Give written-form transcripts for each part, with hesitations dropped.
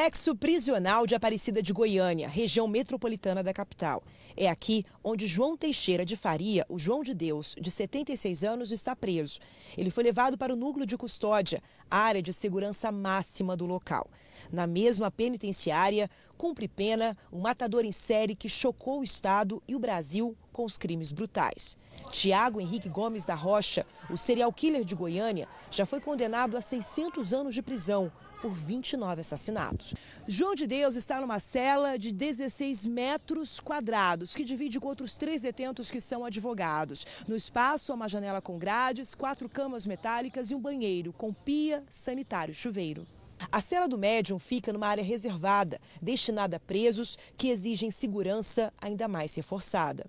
Complexo Prisional de Aparecida de Goiânia, região metropolitana da capital. É aqui onde João Teixeira de Faria, o João de Deus, de 76 anos, está preso. Ele foi levado para o núcleo de custódia, área de segurança máxima do local. Na mesma penitenciária, cumpre pena um matador em série que chocou o Estado e o Brasil com os crimes brutais. Tiago Henrique Gomes da Rocha, o serial killer de Goiânia, já foi condenado a 600 anos de prisão por 29 assassinatos. João de Deus está numa cela de 16 metros quadrados, que divide com outros 3 detentos que são advogados. No espaço, há uma janela com grades, 4 camas metálicas e um banheiro com pia, sanitário e chuveiro. A cela do médium fica numa área reservada, destinada a presos que exigem segurança ainda mais reforçada.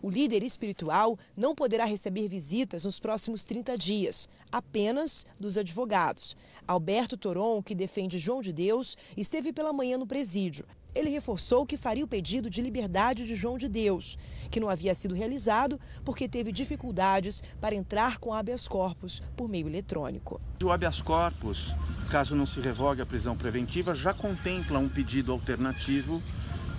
O líder espiritual não poderá receber visitas nos próximos 30 dias, apenas dos advogados. Alberto Toron, que defende João de Deus, esteve pela manhã no presídio. Ele reforçou que faria o pedido de liberdade de João de Deus, que não havia sido realizado porque teve dificuldades para entrar com habeas corpus por meio eletrônico. O habeas corpus, caso não se revogue a prisão preventiva, já contempla um pedido alternativo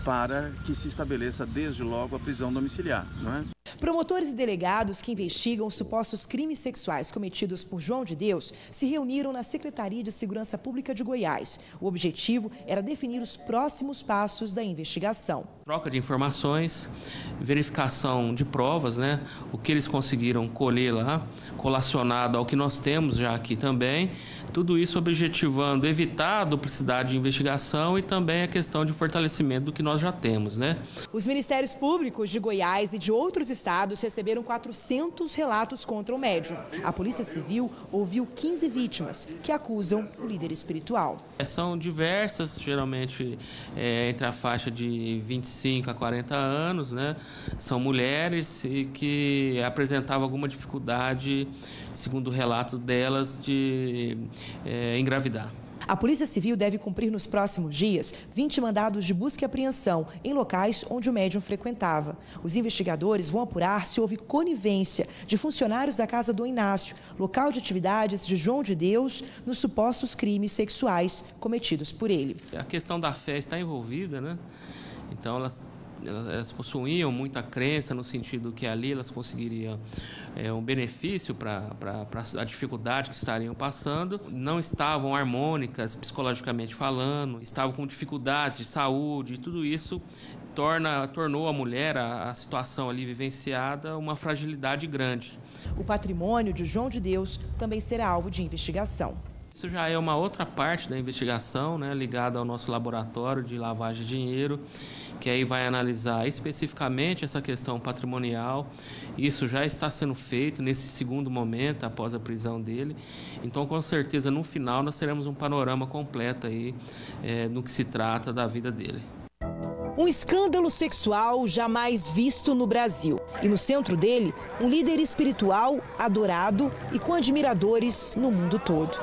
para que se estabeleça desde logo a prisão domiciliar, não é? Promotores e delegados que investigam os supostos crimes sexuais cometidos por João de Deus se reuniram na Secretaria de Segurança Pública de Goiás. O objetivo era definir os próximos passos da investigação. Troca de informações, verificação de provas, né? O que eles conseguiram colher lá, colacionado ao que nós temos já aqui também. Tudo isso objetivando evitar a duplicidade de investigação e também a questão de fortalecimento do que nós já temos, né? Os Ministérios Públicos de Goiás e de outros estados receberam 400 relatos contra o médium. A Polícia Civil ouviu 15 vítimas que acusam o líder espiritual. São diversas, geralmente entre a faixa de 25 a 40 anos, né? São mulheres e que apresentavam alguma dificuldade, segundo o relato delas, de engravidar. A Polícia Civil deve cumprir nos próximos dias 20 mandados de busca e apreensão em locais onde o médium frequentava. Os investigadores vão apurar se houve conivência de funcionários da Casa do Inácio, local de atividades de João de Deus, nos supostos crimes sexuais cometidos por ele. A questão da fé está envolvida, né? Então elas possuíam muita crença no sentido que ali elas conseguiriam um benefício para a dificuldade que estariam passando. Não estavam harmônicas psicologicamente falando, estavam com dificuldades de saúde, e tudo isso tornou a mulher, a situação ali vivenciada, uma fragilidade grande. O patrimônio de João de Deus também será alvo de investigação. Isso já é uma outra parte da investigação, né, ligada ao nosso laboratório de lavagem de dinheiro, que aí vai analisar especificamente essa questão patrimonial. Isso já está sendo feito nesse segundo momento, após a prisão dele. Então, com certeza, no final, nós teremos um panorama completo aí, no que se trata da vida dele. Um escândalo sexual jamais visto no Brasil. E no centro dele, um líder espiritual adorado e com admiradores no mundo todo.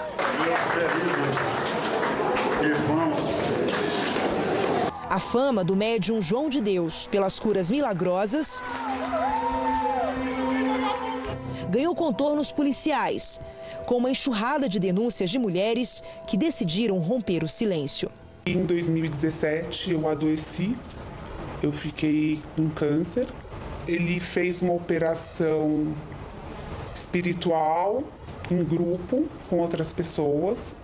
A fama do médium João de Deus pelas curas milagrosas ganhou contornos policiais, com uma enxurrada de denúncias de mulheres que decidiram romper o silêncio. Em 2017 eu adoeci, eu fiquei com câncer. Ele fez uma operação espiritual em grupo com outras pessoas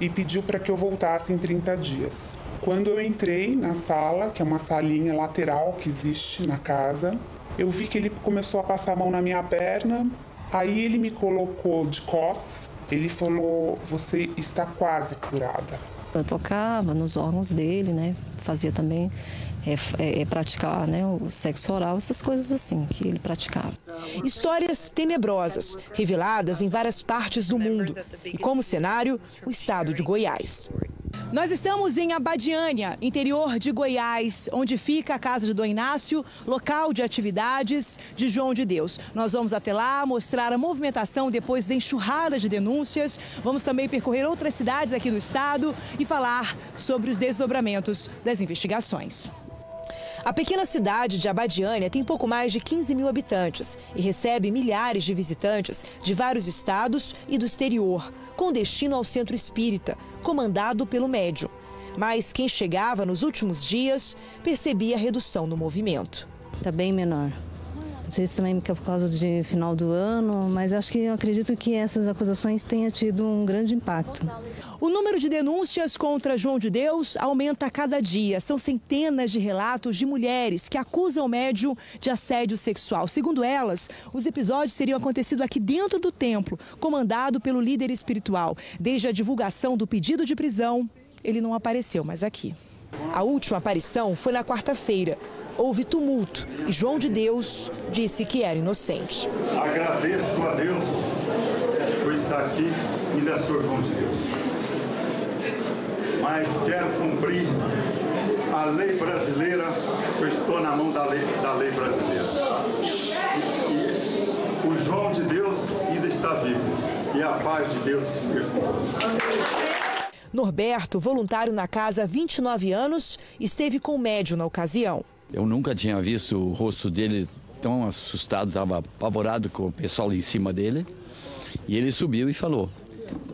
e pediu para que eu voltasse em 30 dias. Quando eu entrei na sala, que é uma salinha lateral que existe na casa, eu vi que ele começou a passar a mão na minha perna, aí ele me colocou de costas, ele falou: "Você está quase curada". Eu tocava nos órgãos dele, né? Fazia também, praticar, né, o sexo oral, essas coisas assim que ele praticava. Histórias tenebrosas, reveladas em várias partes do mundo. E como cenário, o estado de Goiás. Nós estamos em Abadiânia, interior de Goiás, onde fica a casa de Dom Inácio, local de atividades de João de Deus. Nós vamos até lá mostrar a movimentação depois da enxurrada de denúncias. Vamos também percorrer outras cidades aqui do estado e falar sobre os desdobramentos das investigações. A pequena cidade de Abadiânia tem pouco mais de 15 mil habitantes e recebe milhares de visitantes de vários estados e do exterior, com destino ao centro espírita, comandado pelo médium. Mas quem chegava nos últimos dias percebia redução no movimento. Está bem menor. Não sei se também é por causa de final do ano, mas eu acredito que essas acusações tenham tido um grande impacto. O número de denúncias contra João de Deus aumenta a cada dia. São centenas de relatos de mulheres que acusam o médium de assédio sexual. Segundo elas, os episódios teriam acontecido aqui dentro do templo, comandado pelo líder espiritual. Desde a divulgação do pedido de prisão, ele não apareceu mais aqui. A última aparição foi na quarta-feira. Houve tumulto e João de Deus disse que era inocente. Agradeço a Deus por estar aqui e ainda sou João de Deus. Mas quero cumprir a lei brasileira, eu estou na mão da lei brasileira. E o João de Deus ainda está vivo e a paz de Deus que esteja com todos. Norberto, voluntário na casa há 29 anos, esteve com o médium na ocasião. Eu nunca tinha visto o rosto dele tão assustado, estava apavorado com o pessoal em cima dele. E ele subiu e falou: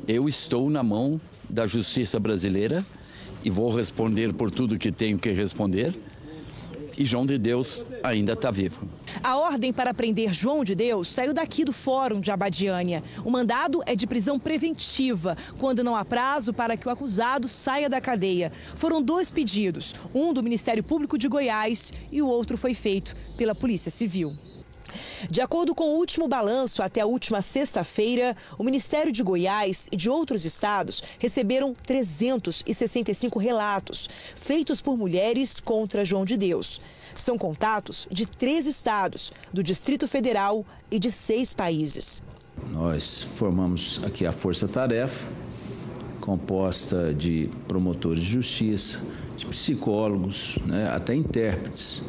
eu estou na mão da justiça brasileira e vou responder por tudo que tenho que responder. E João de Deus ainda está vivo. A ordem para prender João de Deus saiu daqui do Fórum de Abadiânia. O mandado é de prisão preventiva, quando não há prazo para que o acusado saia da cadeia. Foram 2 pedidos, um do Ministério Público de Goiás e o outro foi feito pela Polícia Civil. De acordo com o último balanço, até a última sexta-feira, o Ministério de Goiás e de outros estados receberam 365 relatos feitos por mulheres contra João de Deus. São contatos de 3 estados, do Distrito Federal e de 6 países. Nós formamos aqui a Força Tarefa, composta de promotores de justiça, de psicólogos, até intérpretes.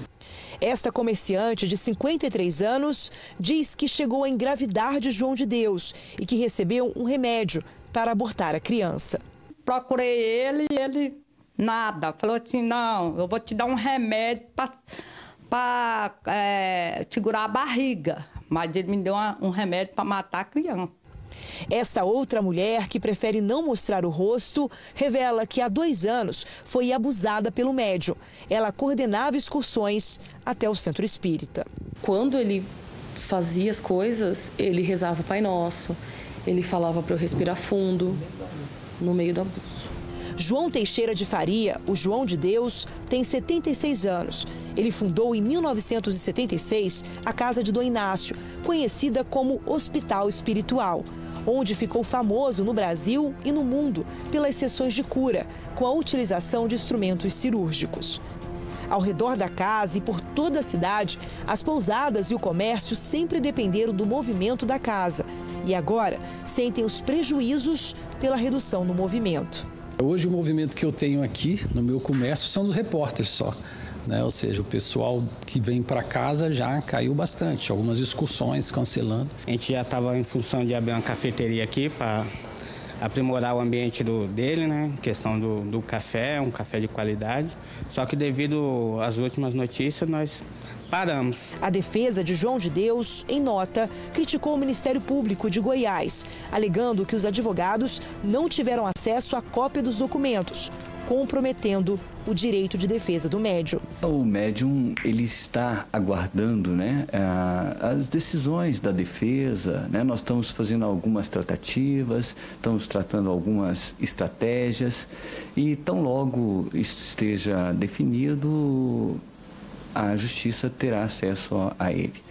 Esta comerciante de 53 anos diz que chegou a engravidar de João de Deus e que recebeu um remédio para abortar a criança. Procurei ele e ele nada. Falou assim, não, eu vou te dar um remédio para segurar a barriga. Mas ele me deu um remédio para matar a criança. Esta outra mulher, que prefere não mostrar o rosto, revela que há 2 anos foi abusada pelo médium. Ela coordenava excursões até o centro espírita. Quando ele fazia as coisas, ele rezava o Pai Nosso, ele falava para eu respirar fundo, no meio do abuso. João Teixeira de Faria, o João de Deus, tem 76 anos. Ele fundou em 1976 a Casa de Dom Inácio, conhecida como Hospital Espiritual, onde ficou famoso no Brasil e no mundo pelas sessões de cura, com a utilização de instrumentos cirúrgicos. Ao redor da casa e por toda a cidade, as pousadas e o comércio sempre dependeram do movimento da casa. E agora sentem os prejuízos pela redução no movimento. Hoje o movimento que eu tenho aqui no meu comércio são dos repórteres só. Ou seja, o pessoal que vem para casa já caiu bastante, algumas excursões cancelando. A gente já estava em função de abrir uma cafeteria aqui para aprimorar o ambiente dele, questão do café, um café de qualidade. Só que devido às últimas notícias, nós paramos. A defesa de João de Deus, em nota, criticou o Ministério Público de Goiás, alegando que os advogados não tiveram acesso à cópia dos documentos, comprometendo o direito de defesa do médium. O médium, ele está aguardando as decisões da defesa. Nós estamos fazendo algumas tratativas, estamos tratando algumas estratégias e tão logo isso esteja definido, a justiça terá acesso a ele.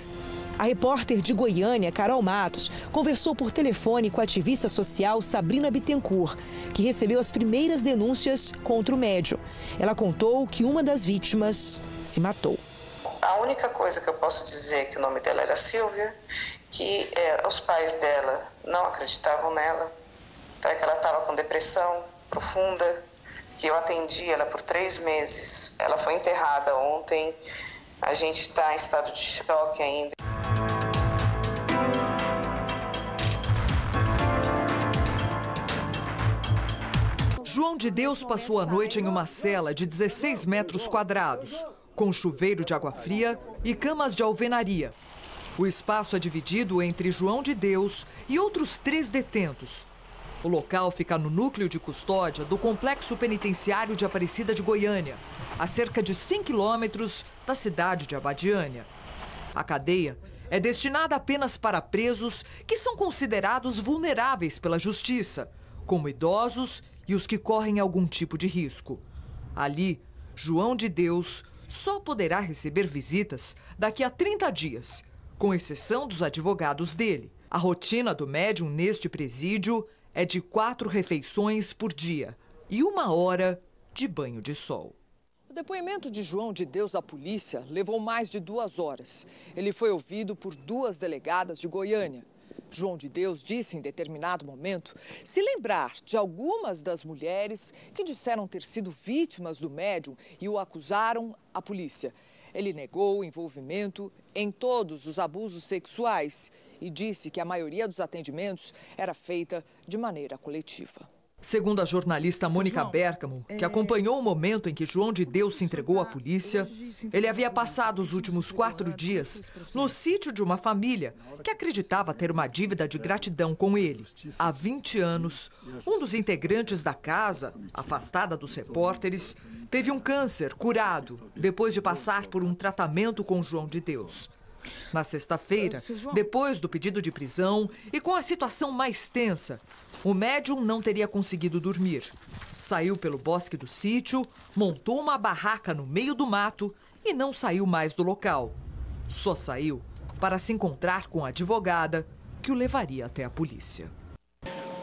A repórter de Goiânia, Carol Matos, conversou por telefone com a ativista social Sabrina Bittencourt, que recebeu as primeiras denúncias contra o médium. Ela contou que uma das vítimas se matou. A única coisa que eu posso dizer é que o nome dela era Silvia, que os pais dela não acreditavam nela, que ela estava com depressão profunda, que eu atendi ela por 3 meses. Ela foi enterrada ontem, a gente está em estado de choque ainda. João de Deus passou a noite em uma cela de 16 metros quadrados. com chuveiro de água fria e camas de alvenaria. O espaço é dividido entre João de Deus e outros 3 detentos. O local fica no núcleo de custódia do Complexo Penitenciário de Aparecida de Goiânia, a cerca de 100 quilômetros da cidade de Abadiânia. A cadeia é destinada apenas para presos que são considerados vulneráveis pela justiça, como idosos e os que correm algum tipo de risco. Ali, João de Deus só poderá receber visitas daqui a 30 dias, com exceção dos advogados dele. A rotina do médium neste presídio é de 4 refeições por dia e 1 hora de banho de sol. O depoimento de João de Deus à polícia levou mais de 2 horas. Ele foi ouvido por 2 delegadas de Goiânia. João de Deus disse em determinado momento se lembrar de algumas das mulheres que disseram ter sido vítimas do médium e o acusaram à polícia. Ele negou o envolvimento em todos os abusos sexuais e disse que a maioria dos atendimentos era feita de maneira coletiva. Segundo a jornalista Mônica Bergamo, que acompanhou o momento em que João de Deus se entregou à polícia, ele havia passado os últimos 4 dias no sítio de uma família que acreditava ter uma dívida de gratidão com ele. Há 20 anos, um dos integrantes da casa, afastada dos repórteres, teve um câncer curado depois de passar por um tratamento com João de Deus. Na sexta-feira, depois do pedido de prisão e com a situação mais tensa, o médium não teria conseguido dormir. Saiu pelo bosque do sítio, montou uma barraca no meio do mato e não saiu mais do local. Só saiu para se encontrar com a advogada que o levaria até a polícia.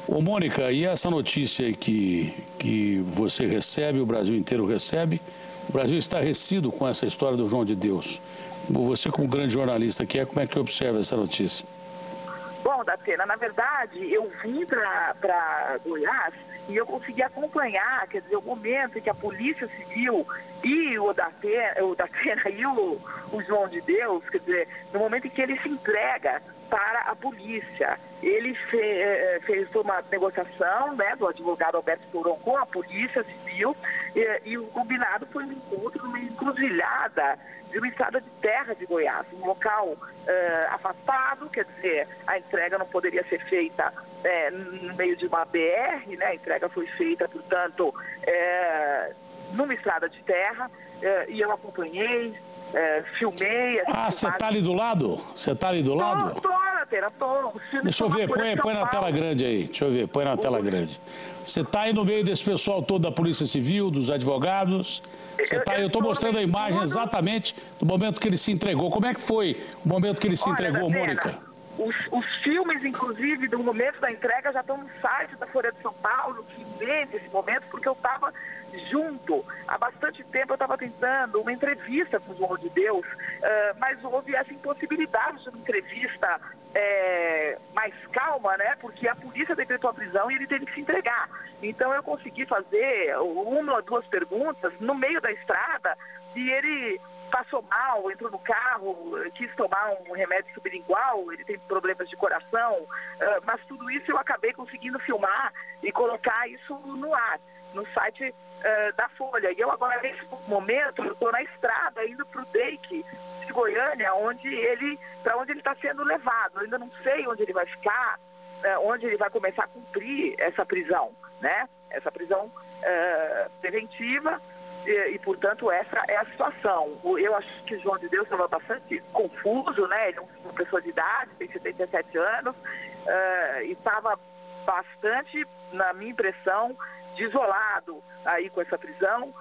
Ô, Mônica, e essa notícia que você recebe, o Brasil inteiro recebe, o Brasil está estarrecido com essa história do João de Deus. Você, como grande jornalista que é, como é que observa essa notícia? Bom, Datena, na verdade, eu vim para Goiás e eu consegui acompanhar, quer dizer, o momento em que a Polícia Civil e o Datena e o João de Deus, quer dizer, no momento em que ele se entrega para a polícia. Ele fez uma negociação, né, do advogado Alberto Touron com a Polícia Civil e o combinado foi um encontro numa encruzilhada de uma estrada de terra de Goiás, um local afastado, quer dizer, a entrega não poderia ser feita no meio de uma BR, né, a entrega foi feita, portanto, numa estrada de terra, e eu acompanhei, filmei... Você está ali do lado? Você está ali do lado? Tô. Deixa eu ver, põe na tela grande aí. Deixa eu ver, põe na tela grande. Você está aí no meio desse pessoal todo da Polícia Civil, dos advogados. Eu estou mostrando a imagem exatamente do momento que ele se entregou. Como é que foi o momento que ele se entregou, Mônica? Os filmes, inclusive, do momento da entrega já estão no site da Folha de São Paulo, que vende esse momento, porque eu estava junto. Há bastante tempo eu estava tentando uma entrevista com o João de Deus, mas houve essa impossibilidade de uma entrevista mais calma, né? Porque a polícia decretou a prisão e ele teve que se entregar. Então eu consegui fazer 1 ou 2 perguntas no meio da estrada e ele passou mal, entrou no carro, quis tomar um remédio sublingual, ele tem problemas de coração, mas tudo isso eu acabei conseguindo filmar e colocar isso no ar, no site da Folha. E eu agora, nesse momento, eu estou na estrada indo para o DEIC de Goiânia, para onde ele está sendo levado. Eu ainda não sei onde ele vai ficar, onde ele vai começar a cumprir essa prisão, né? Essa prisão preventiva. E, portanto, essa é a situação. Eu acho que o João de Deus estava bastante confuso, né? Ele é uma pessoa de idade, tem 77 anos, e estava bastante, na minha impressão, desolado aí com essa prisão,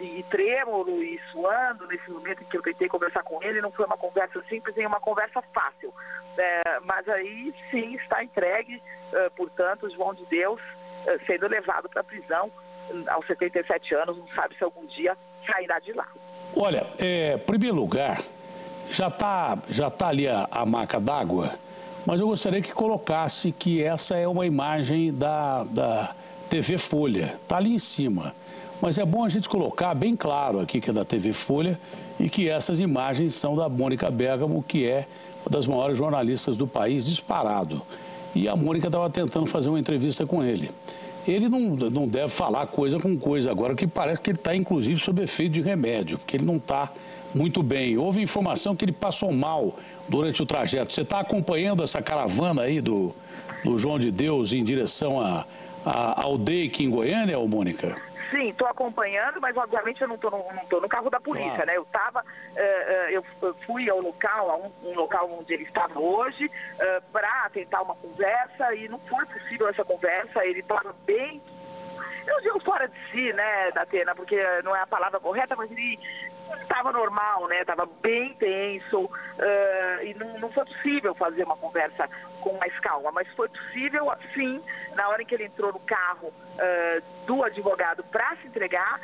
e trêmulo e suando nesse momento em que eu tentei conversar com ele. Não foi uma conversa simples, nem uma conversa fácil. Mas aí, sim, está entregue, portanto, o João de Deus sendo levado para a prisão aos 77 anos, não sabe se algum dia sairá de lá. Olha, em primeiro lugar, já tá ali a marca d'água, mas eu gostaria que colocasse que essa é uma imagem da TV Folha, está ali em cima. Mas é bom a gente colocar bem claro aqui que é da TV Folha e que essas imagens são da Mônica Bergamo, que é uma das maiores jornalistas do país, disparado. E a Mônica estava tentando fazer uma entrevista com ele. ele não deve falar coisa com coisa agora, que parece que ele está, inclusive, sob efeito de remédio, porque ele não está muito bem. Houve informação que ele passou mal durante o trajeto. Você está acompanhando essa caravana aí do João de Deus em direção ao DEIC em Goiânia, Mônica? Sim, estou acompanhando, mas obviamente eu não estou no carro da polícia, claro, né? Eu fui ao local, um local onde ele estava hoje, para tentar uma conversa, e não foi possível essa conversa. Ele estava bem, eu não digo fora de si, né, Datena, porque não é a palavra correta, mas ele estava normal, né? Estava bem tenso, e não foi possível fazer uma conversa com mais calma, mas foi possível, sim, na hora em que ele entrou no carro do advogado para se entregar,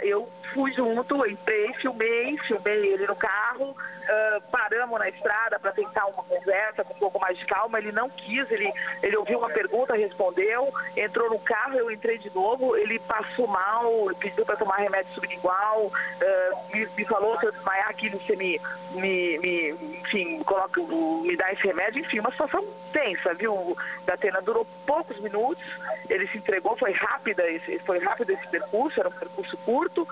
eu fui junto, entrei, filmei ele no carro, paramos na estrada para tentar uma conversa com um pouco mais de calma. Ele não quis, ele ouviu uma pergunta, respondeu, entrou no carro, eu entrei de novo, ele passou mal, pediu para tomar remédio sublingual, me falou, se eu desmaiar aqui, você enfim, me dá esse remédio. Enfim, uma situação tensa, viu, Datena? Durou poucos minutos, ele se entregou, foi rápido esse percurso, era um percurso curto,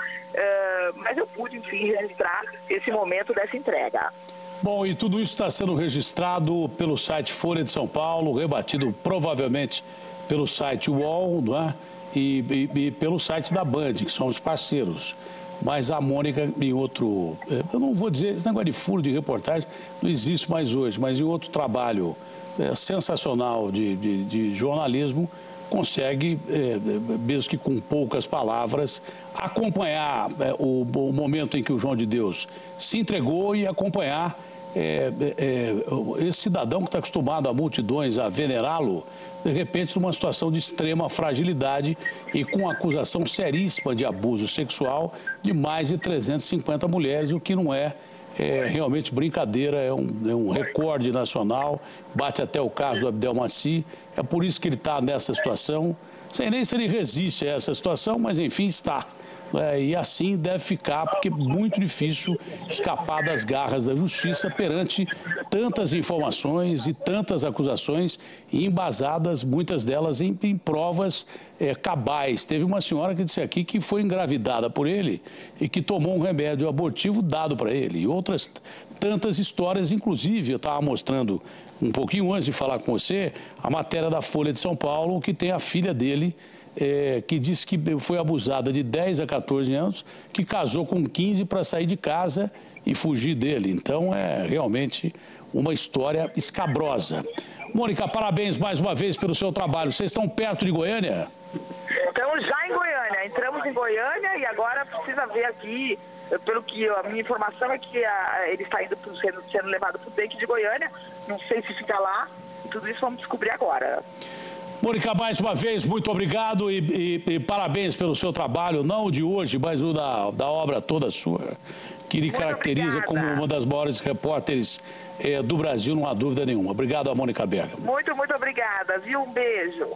mas eu pude, enfim, registrar esse momento dessa entrega. Bom, e tudo isso está sendo registrado pelo site Folha de São Paulo, rebatido provavelmente pelo site UOL, não é? E pelo site da Band, que são os parceiros. Mas a Mônica, em outro... Eu não vou dizer, esse negócio de furo de reportagem não existe mais hoje, mas em outro trabalho sensacional de jornalismo, consegue, mesmo que com poucas palavras, acompanhar o momento em que o João de Deus se entregou e acompanhar esse cidadão que está acostumado a multidões a venerá-lo, de repente numa situação de extrema fragilidade e com acusação seríssima de abuso sexual de mais de 350 mulheres, o que não é realmente brincadeira, é um recorde nacional, bate até o caso do Abdel Maci. É por isso que ele está nessa situação, sem nem se ele resiste a essa situação, mas enfim está. E assim deve ficar, porque é muito difícil escapar das garras da justiça perante tantas informações e tantas acusações embasadas, muitas delas em provas cabais. Teve uma senhora que disse aqui que foi engravidada por ele e que tomou um remédio abortivo dado para ele. E outras tantas histórias, inclusive, eu estava mostrando um pouquinho antes de falar com você, a matéria da Folha de São Paulo, que tem a filha dele, que disse que foi abusada de 10 a 14 anos, que casou com 15 para sair de casa e fugir dele. Então, é realmente uma história escabrosa. Mônica, parabéns mais uma vez pelo seu trabalho. Vocês estão perto de Goiânia? Estamos já em Goiânia. Entramos em Goiânia e agora precisa ver aqui, pelo que a minha informação é que ele está sendo levado para o DEIC de Goiânia. Não sei se fica lá. Tudo isso vamos descobrir agora. Mônica, mais uma vez, muito obrigado e parabéns pelo seu trabalho, não o de hoje, mas o da obra toda sua, que lhe caracteriza como uma das maiores repórteres do Brasil, não há dúvida nenhuma. Obrigado a Mônica Bergamo. Muito obrigada, viu? Um beijo.